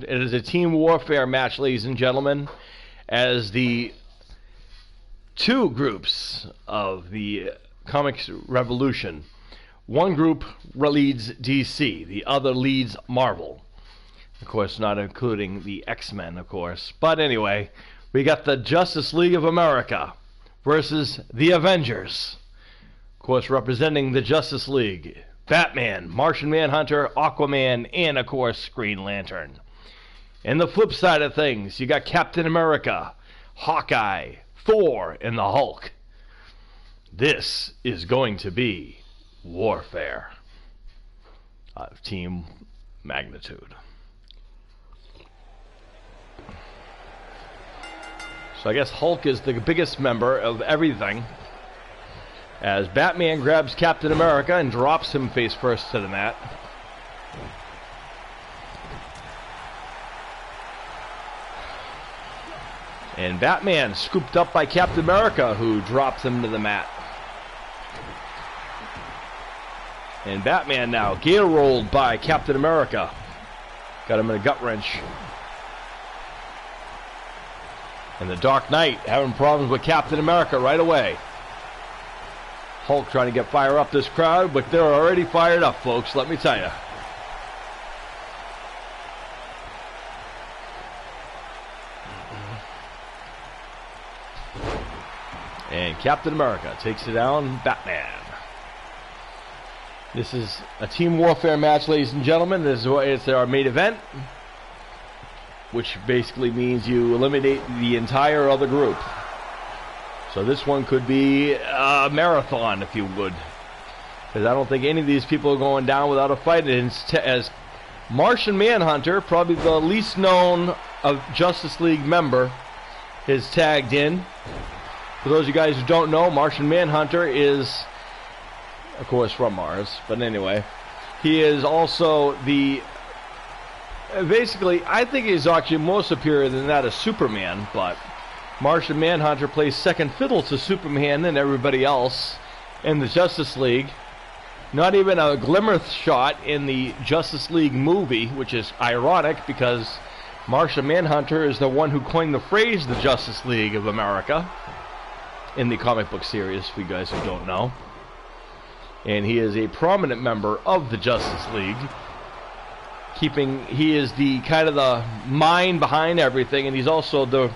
It is a team warfare match, ladies and gentlemen, as the two groups of the comics revolution. One group leads DC, the other leads Marvel. Of course, not including the X-Men, of course. But anyway, we got the Justice League of America versus the Avengers. Of course, representing the Justice League, Batman, Martian Manhunter, Aquaman, and of course, Green Lantern. And the flip side of things, you got Captain America, Hawkeye, Thor, and the Hulk. This is going to be warfare of team magnitude. So I guess Hulk is the biggest member of everything, as Batman grabs Captain America and drops him face first to the mat. And Batman scooped up by Captain America, who drops him to the mat. And Batman now gator rolled by Captain America. Got him in a gut wrench. And the Dark Knight having problems with Captain America right away. Hulk trying to get fire up this crowd, but they're already fired up, folks, let me tell you. And Captain America takes it down, Batman. This is a team warfare match, ladies and gentlemen. This is our main event, which basically means you eliminate the entire other group. So this one could be a marathon, if you would, because I don't think any of these people are going down without a fight. And as Martian Manhunter, probably the least known of Justice League member, is tagged in. For those of you guys who don't know, Martian Manhunter is, of course, from Mars. But anyway, he is also the... Basically, I think he's actually more superior than that of Superman, but Martian Manhunter plays second fiddle to Superman and everybody else in the Justice League. Not even a glimmer shot in the Justice League movie, which is ironic because Martian Manhunter is the one who coined the phrase the Justice League of America in the comic book series, for you guys who don't know. And he is a prominent member of the Justice League. He is the kind of the mind behind everything, and he's also the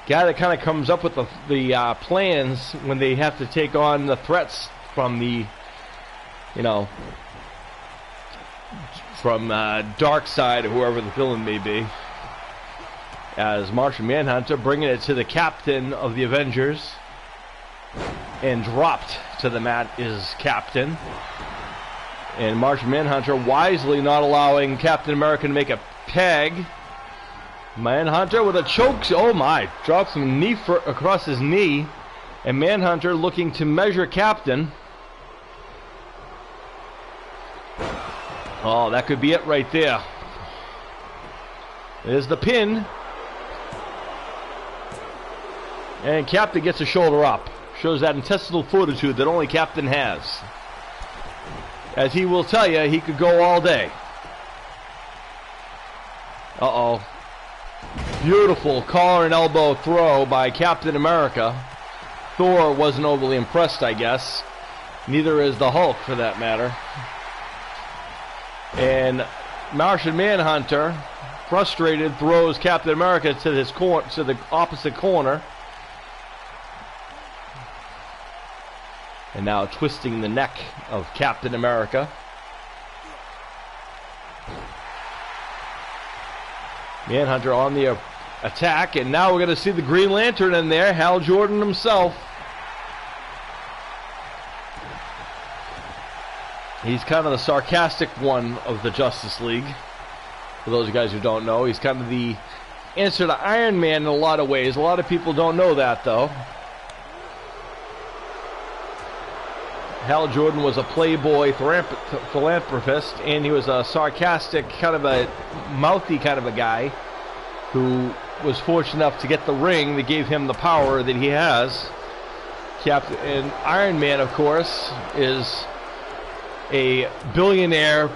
guy that kind of comes up with the plans when they have to take on the threats from the, from Dark Side or whoever the villain may be. As Martian Manhunter bringing it to the captain of the Avengers, and dropped to the mat is Captain. And Martian Manhunter wisely not allowing Captain America to make a tag. Manhunter with a choke. Oh my. Drops him across his knee. And Manhunter looking to measure Captain. Oh, that could be it right there. There's the pin. And Captain gets a shoulder up. Shows that intestinal fortitude that only Captain has. As he will tell you, he could go all day. Uh-oh. Beautiful collar and elbow throw by Captain America. Thor wasn't overly impressed, I guess. Neither is the Hulk, for that matter. And Martian Manhunter, frustrated, throws Captain America to the opposite corner. And now twisting the neck of Captain America. Manhunter on the attack, and now we're going to see the Green Lantern in there, Hal Jordan himself. He's kind of the sarcastic one of the Justice League. For those of you guys who don't know, he's kind of the answer to Iron Man in a lot of ways. A lot of people don't know that, though. Hal Jordan was a playboy philanthropist, and he was a sarcastic, kind of a mouthy kind of a guy who was fortunate enough to get the ring that gave him the power that he has. And Iron Man, of course, is a billionaire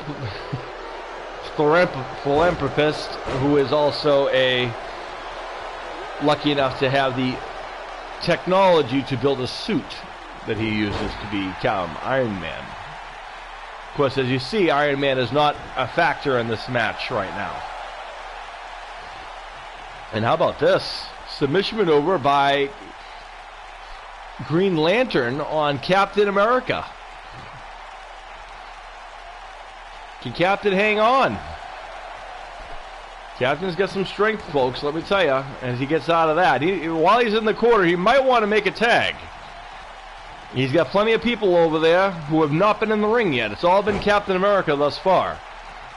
philanthropist who is also lucky enough to have the technology to build a suit that he uses to become Iron Man. Of course, as you see, Iron Man is not a factor in this match right now. And how about this? Submission maneuver by Green Lantern on Captain America. Can Captain hang on? Captain's got some strength, folks, let me tell you, as he gets out of that. While he's in the corner, he might want to make a tag. He's got plenty of people over there who have not been in the ring yet. It's all been Captain America thus far.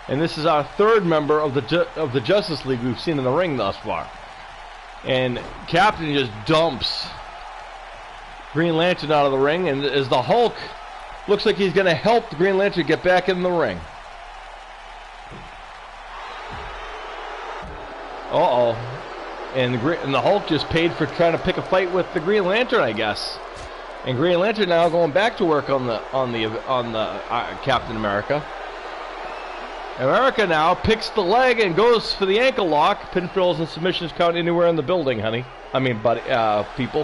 And this is our third member of the Justice League we've seen in the ring thus far. And Captain just dumps Green Lantern out of the ring, and as the Hulk looks like he's going to help the Green Lantern get back in the ring. Uh-oh. And the Hulk just paid for trying to pick a fight with the Green Lantern, I guess. And Green Lantern now going back to work on the Captain America. America now picks the leg and goes for the ankle lock. Pinfalls and submissions count anywhere in the building, honey. I mean, buddy, people.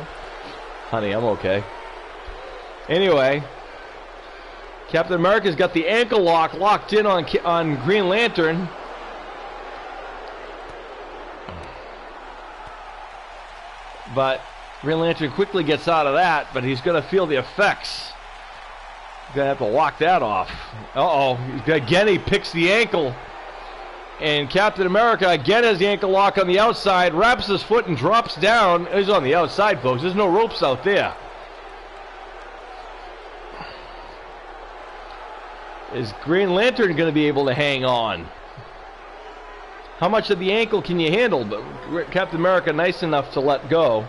Honey, I'm okay. Anyway, Captain America's got the ankle lock locked in on Green Lantern. But Green Lantern quickly gets out of that, but he's going to feel the effects. He's going to have to lock that off. Uh-oh. Again, he picks the ankle. And Captain America again has the ankle lock on the outside, wraps his foot and drops down. He's on the outside, folks. There's no ropes out there. Is Green Lantern going to be able to hang on? How much of the ankle can you handle? But Captain America nice enough to let go.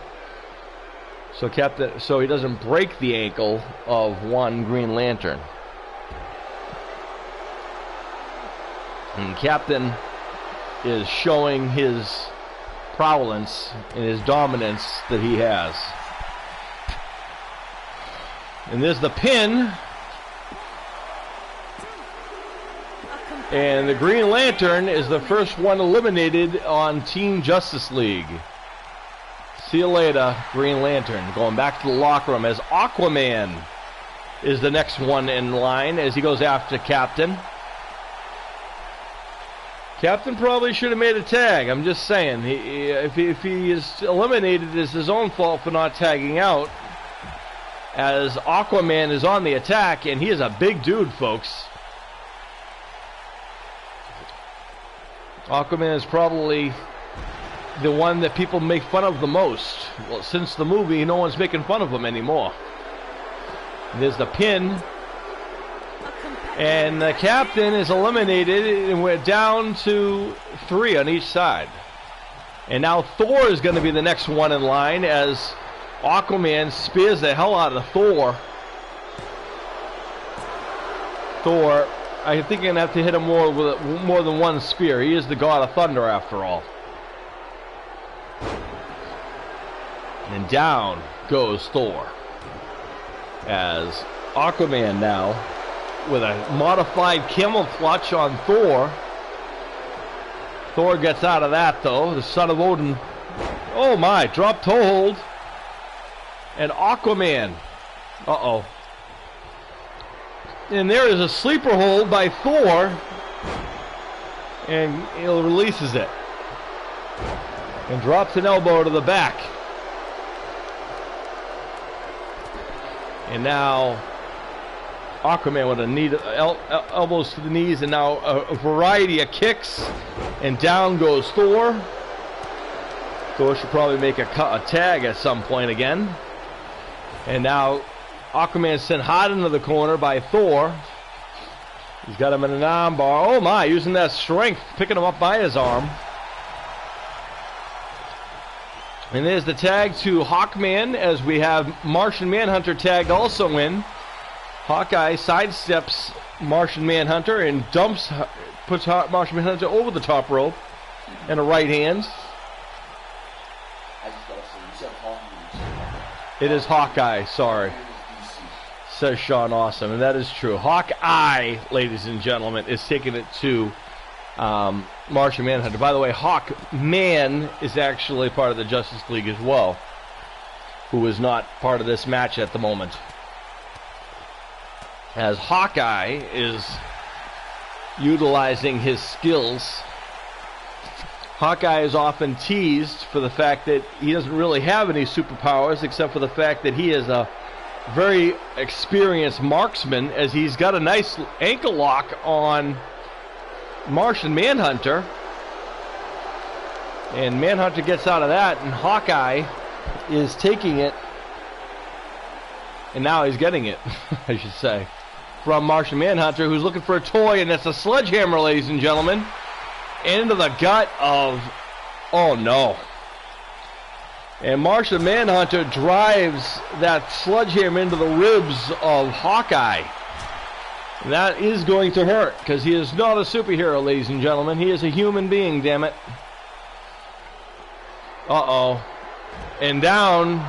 So he doesn't break the ankle of one Green Lantern. And Captain is showing his prowess and his dominance that he has. And there's the pin. And the Green Lantern is the first one eliminated on Team Justice League. See you later, Green Lantern. Going back to the locker room as Aquaman is the next one in line as he goes after Captain. Captain probably should have made a tag. I'm just saying. If he is eliminated, it's his own fault for not tagging out. As Aquaman is on the attack, and he is a big dude, folks. Aquaman is probably the one that people make fun of the most. Well, since the movie, no one's making fun of him anymore. There's the pin. And the Captain is eliminated, and we're down to 3 on each side. And now Thor is going to be the next one in line as Aquaman spears the hell out of Thor. Thor, I think you're going to have to hit him more than one spear. He is the god of thunder, after all. And down goes Thor. As Aquaman now, with a modified camel clutch on Thor. Thor gets out of that, though. The son of Odin. Oh, my. Drop toe hold. And Aquaman. Uh-oh. And there is a sleeper hold by Thor. And he releases it. And drops an elbow to the back. And now Aquaman with a knee, elbows to the knees, and now a variety of kicks. And down goes Thor. Thor should probably make a tag at some point again. And now Aquaman sent hard into the corner by Thor. He's got him in an arm bar. Oh my, using that strength, picking him up by his arm. And there's the tag to Hawkman as we have Martian Manhunter tagged also in. Hawkeye sidesteps Martian Manhunter and puts Martian Manhunter over the top rope and a right hand. It is Hawkeye, sorry. Says Sean Awesome, and that is true. Hawkeye, ladies and gentlemen, is taking it to Martian Manhunter. By the way, Hawkman is actually part of the Justice League as well, who is not part of this match at the moment. As Hawkeye is utilizing his skills. Hawkeye is often teased for the fact that he doesn't really have any superpowers, except for the fact that he is a very experienced marksman, as he's got a nice ankle lock on Martian Manhunter. And Manhunter gets out of that, and Hawkeye is taking it, and now he's getting it, I should say, from Martian Manhunter, who's looking for a toy, and it's a sledgehammer, ladies and gentlemen, into the gut of, oh no. And Martian Manhunter drives that sledgehammer into the ribs of Hawkeye. And that is going to hurt, because he is not a superhero, ladies and gentlemen. He is a human being, damn it. Uh-oh. And down.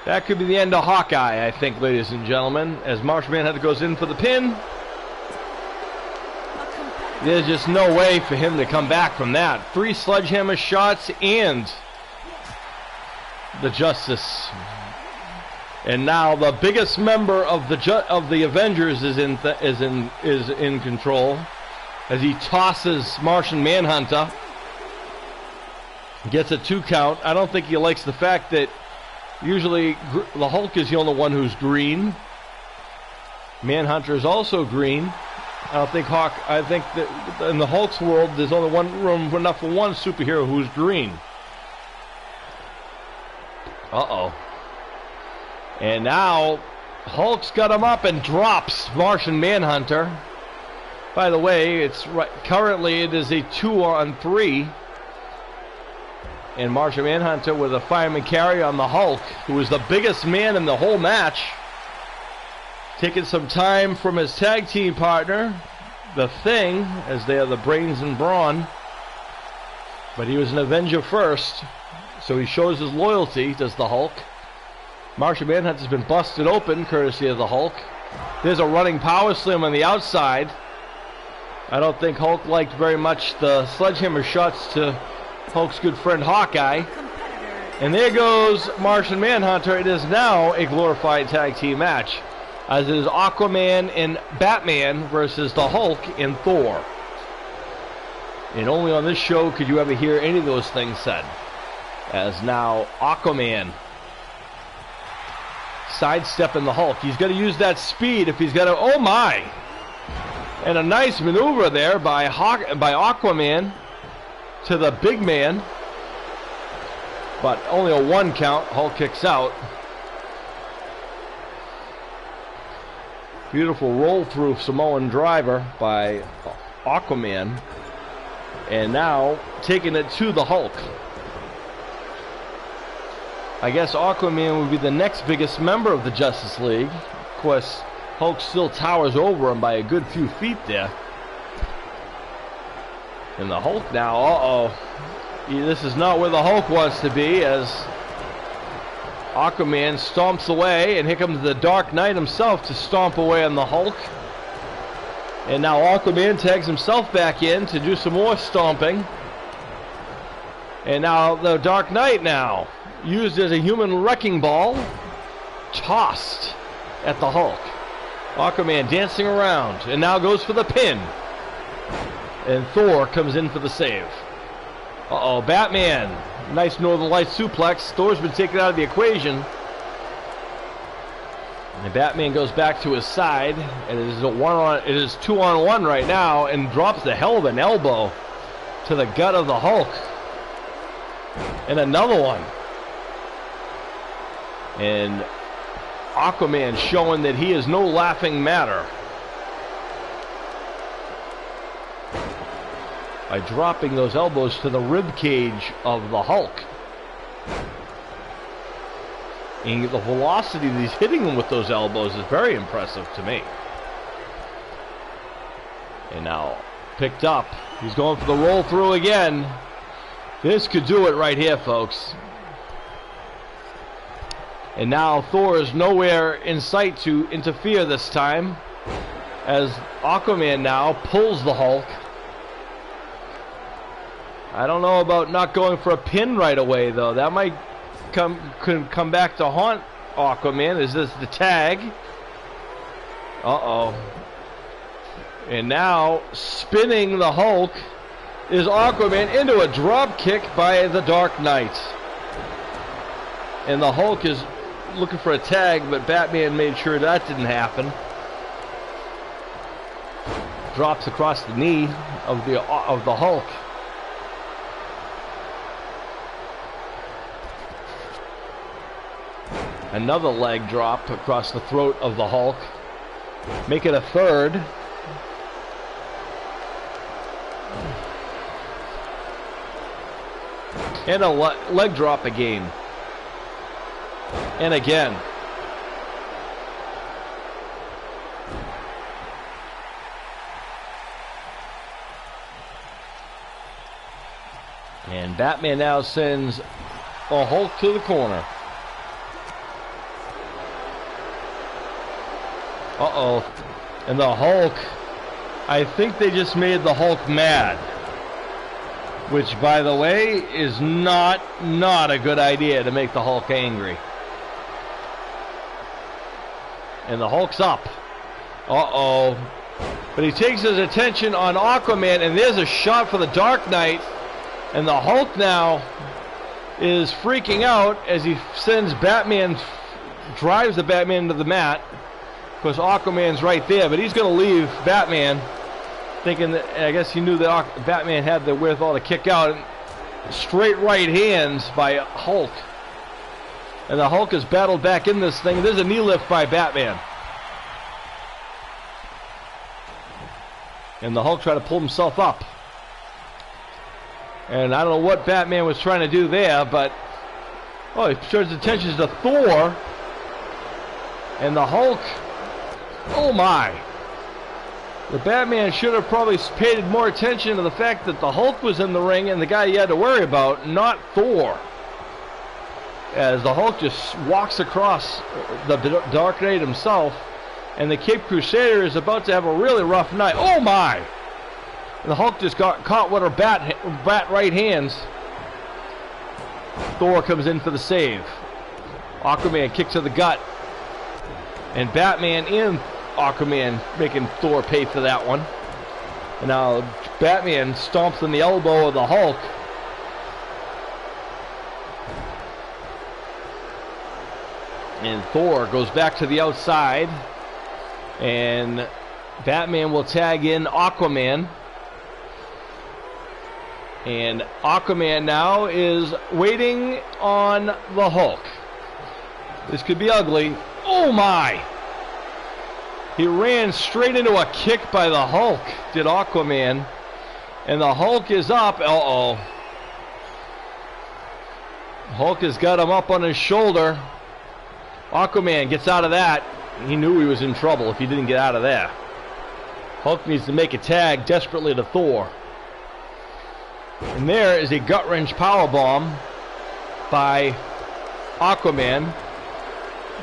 That could be the end of Hawkeye, I think, ladies and gentlemen, as Martian Manhunter goes in for the pin. There's just no way for him to come back from that. 3 sledgehammer shots and the Justice. And now the biggest member of the Avengers is in control, as he tosses Martian Manhunter. Gets a 2 count. I don't think he likes the fact that usually the Hulk is the only one who's green. Manhunter is also green. I think that in the Hulk's world, there's only room enough for one superhero who's green. Uh-oh. And now Hulk's got him up and drops Martian Manhunter. By the way, currently it is a 2-on-3. And Martian Manhunter with a fireman carry on the Hulk, who is the biggest man in the whole match. Taking some time from his tag team partner, The Thing, as they are the brains and brawn. But he was an Avenger first, so he shows his loyalty, does the Hulk. Martian Manhunter's been busted open, courtesy of the Hulk. There's a running power slam on the outside. I don't think Hulk liked very much the sledgehammer shots to Hulk's good friend Hawkeye. And there goes Martian Manhunter. It is now a glorified tag team match, as it is Aquaman and Batman versus the Hulk and Thor. And only on this show could you ever hear any of those things said. As now Aquaman sidestepping the Hulk. He's got to use that speed if he's got to. Oh my! And a nice maneuver there by Aquaman to the big man. But only a 1 count. Hulk kicks out. Beautiful roll through Samoan driver by Aquaman. And now taking it to the Hulk. I guess Aquaman would be the next biggest member of the Justice League. Of course, Hulk still towers over him by a good few feet there. And the Hulk now, uh-oh. This is not where the Hulk wants to be, as Aquaman stomps away, and here comes the Dark Knight himself to stomp away on the Hulk. And now Aquaman tags himself back in to do some more stomping. And now the Dark Knight now, used as a human wrecking ball, tossed at the Hulk. Aquaman dancing around, and now goes for the pin. And Thor comes in for the save. Uh-oh, Batman. Nice Northern Lights suplex. Thor's been taken out of the equation. And Batman goes back to his side, and it is 2-on-1 right now, and drops the hell of an elbow to the gut of the Hulk. And another one. And Aquaman showing that he is no laughing matter by dropping those elbows to the rib cage of the Hulk. And the velocity that he's hitting him with those elbows is very impressive to me. And now picked up. He's going for the roll through again. This could do it right here, folks. And now Thor is nowhere in sight to interfere this time, as Aquaman now pulls the Hulk. I don't know about not going for a pin right away, though. That might come back to haunt Aquaman. Is this the tag? Uh-oh. And now, spinning the Hulk is Aquaman into a drop kick by the Dark Knight. And the Hulk is looking for a tag, but Batman made sure that didn't happen. Drops across the knee of the Hulk. Another leg drop across the throat of the Hulk. Make it a third. And a leg drop again. And again. And Batman now sends the Hulk to the corner. Uh-oh. And the Hulk, I think they just made the Hulk mad. Which, by the way, is not a good idea to make the Hulk angry. And the Hulk's up. Uh-oh. But he takes his attention on Aquaman, and there's a shot for the Dark Knight. And the Hulk now is freaking out as he sends Batman, drives the Batman into the mat. Of course, Aquaman's right there, but he's going to leave Batman, thinking that, I guess he knew that Batman had the wherewithal to kick out. Straight right hands by Hulk. And the Hulk is battled back in this thing. There's a knee lift by Batman. And the Hulk tried to pull himself up. And I don't know what Batman was trying to do there, but he turns attention to Thor. And the Hulk, oh my. The Batman should have probably paid more attention to the fact that the Hulk was in the ring and the guy he had to worry about, not Thor. As the Hulk just walks across the Dark Knight himself, and the Cape Crusader is about to have a really rough night. Oh my! And the Hulk just got caught with her bat right hands. Thor comes in for the save. Aquaman kicks to the gut. And Batman and Aquaman making Thor pay for that one. And now Batman stomps in the elbow of the Hulk. And Thor goes back to the outside. And Batman will tag in Aquaman. And Aquaman now is waiting on the Hulk. This could be ugly. Oh my! He ran straight into a kick by the Hulk, did Aquaman. And the Hulk is up. Uh-oh. Hulk has got him up on his shoulder. Aquaman gets out of that. He knew he was in trouble if he didn't get out of there. Hulk needs to make a tag desperately to Thor. And there is a gut-wrench powerbomb by Aquaman.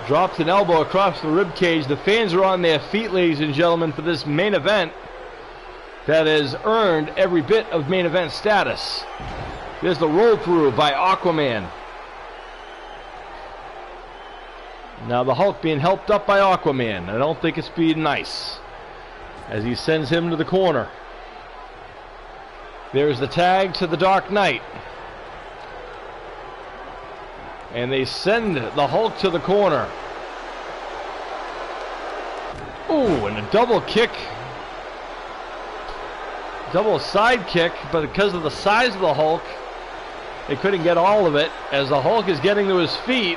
Drops an elbow across the ribcage. The fans are on their feet, ladies and gentlemen, for this main event that has earned every bit of main event status. There's the roll-through by Aquaman. Now the Hulk being helped up by Aquaman. I don't think it's being nice as he sends him to the corner. There's the tag to the Dark Knight. And they send the Hulk to the corner. Ooh, and a double kick. Double side kick, but because of the size of the Hulk, they couldn't get all of it as the Hulk is getting to his feet.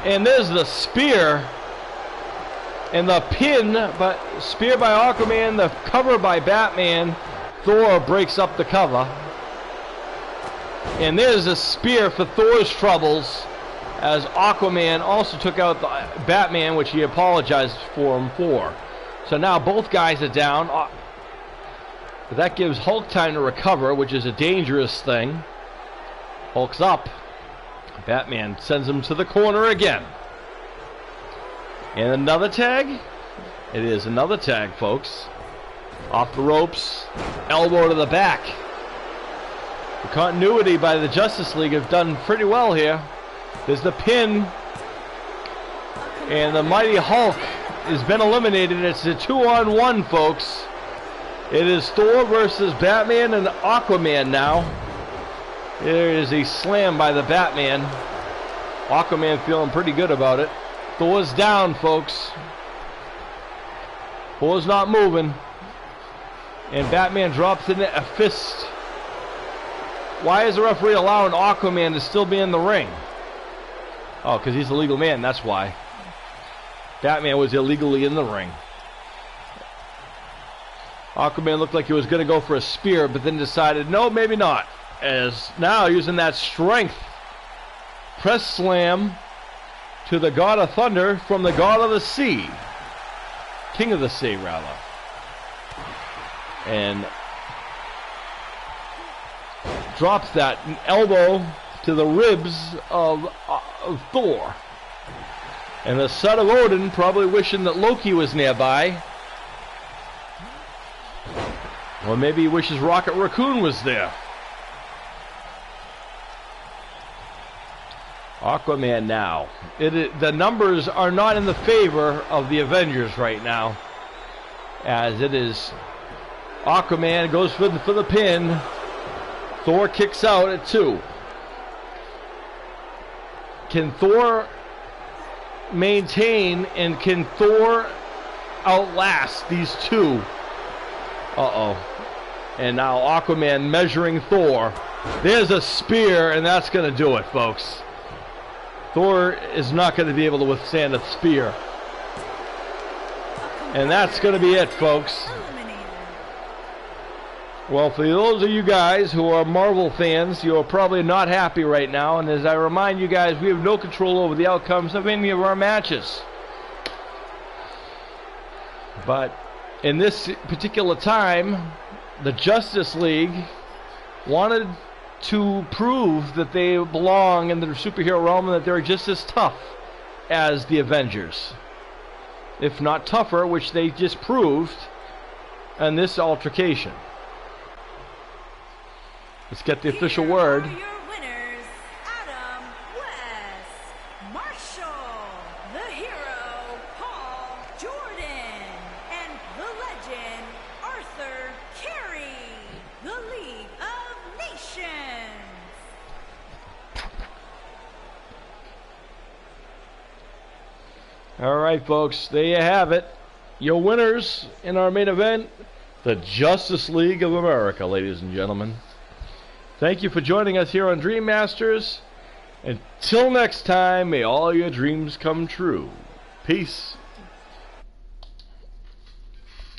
And there's the spear. And the pin, but spear by Aquaman, the cover by Batman. Thor breaks up the cover. And there's a spear for Thor's troubles as Aquaman also took out the Batman, which he apologized for him for. So now both guys are down. But that gives Hulk time to recover, which is a dangerous thing. Hulk's up. Batman sends him to the corner again. And another tag? It is another tag, folks. Off the ropes. Elbow to the back. The continuity by the Justice League have done pretty well here. There's the pin. And the Mighty Hulk has been eliminated. It's a 2-on-1, folks. It is Thor versus Batman and Aquaman now. There is a slam by the Batman. Aquaman feeling pretty good about it. Thor's down, folks. Thor's not moving. And Batman drops in a fist. Why is the referee allowing Aquaman to still be in the ring? Oh, because he's a legal man, that's why. Batman was illegally in the ring. Aquaman looked like he was going to go for a spear, but then decided, no, maybe not. As now using that strength. Press slam to the God of Thunder from the God of the Sea. King of the Sea, rather. And drops that elbow to the ribs of Thor. And the son of Odin probably wishing that Loki was nearby. Or maybe he wishes Rocket Raccoon was there. Aquaman now. The numbers are not in the favor of the Avengers right now. As it is Aquaman goes for the pin. Thor kicks out at 2. Can Thor maintain, and can Thor outlast these two? Uh-oh. And now Aquaman measuring Thor. There's a spear, and that's going to do it, folks. Thor is not going to be able to withstand a spear. And that's going to be it, folks. Well, for those of you guys who are Marvel fans, you're probably not happy right now. And as I remind you guys, we have no control over the outcomes of any of our matches. But in this particular time, the Justice League wanted to prove that they belong in the superhero realm and that they're just as tough as the Avengers. If not tougher, which they just proved in this altercation. Let's get the official word. Your winners, Adam West, Marshall, the hero, Paul Jordan, and the legend, Arthur Carey, the League of Nations. All right, folks, there you have it. Your winners in our main event, the Justice League of America, ladies and gentlemen. Thank you for joining us here on Dream Masters. Until next time, may all your dreams come true. Peace.